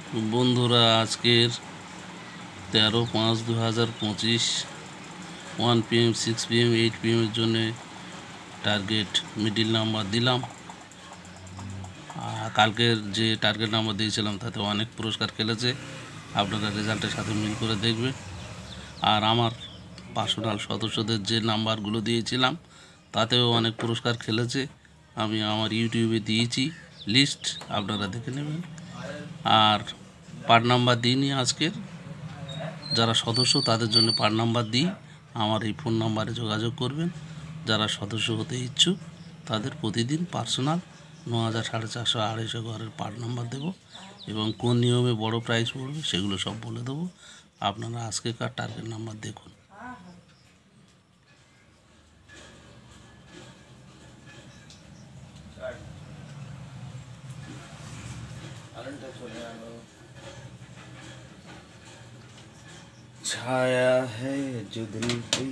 বন্ধুরা, আজকের 13/5/2025 1 PM 6 PM 8 PM এর জন্যে টার্গেট মিডিল নাম্বার দিলাম। কালকের যে টার্গেট নাম্বার দিয়েছিলাম তাতে অনেক পুরস্কার খেলেছে, আপনারা রেজাল্টের সাথে মিল করে দেখবে। আর আমার পার্সোনাল সদস্যদের যে নাম্বারগুলো দিয়েছিলাম তাতেও অনেক পুরস্কার খেলেছে। আমি আমার ইউটিউবে দিয়েছি লিস্ট, আপনারা দেখে নেবেন। আর পার নাম্বার দিইনি আজকের, যারা সদস্য তাদের জন্য পার নাম্বার দিই। আমার এই ফোন নাম্বারে যোগাযোগ করবেন। যারা সদস্য হতে ইচ্ছুক তাদের প্রতিদিন পার্সোনাল 9,000, 450, 250 ঘরের পার নাম্বার দেবো এবং কোন নিয়মে বড় প্রাইজ পড়বে সেগুলো সব বলে দেবো। আপনারা আজকেকার টার্গেট নাম্বার দেখুন। छाया है जो दिल पे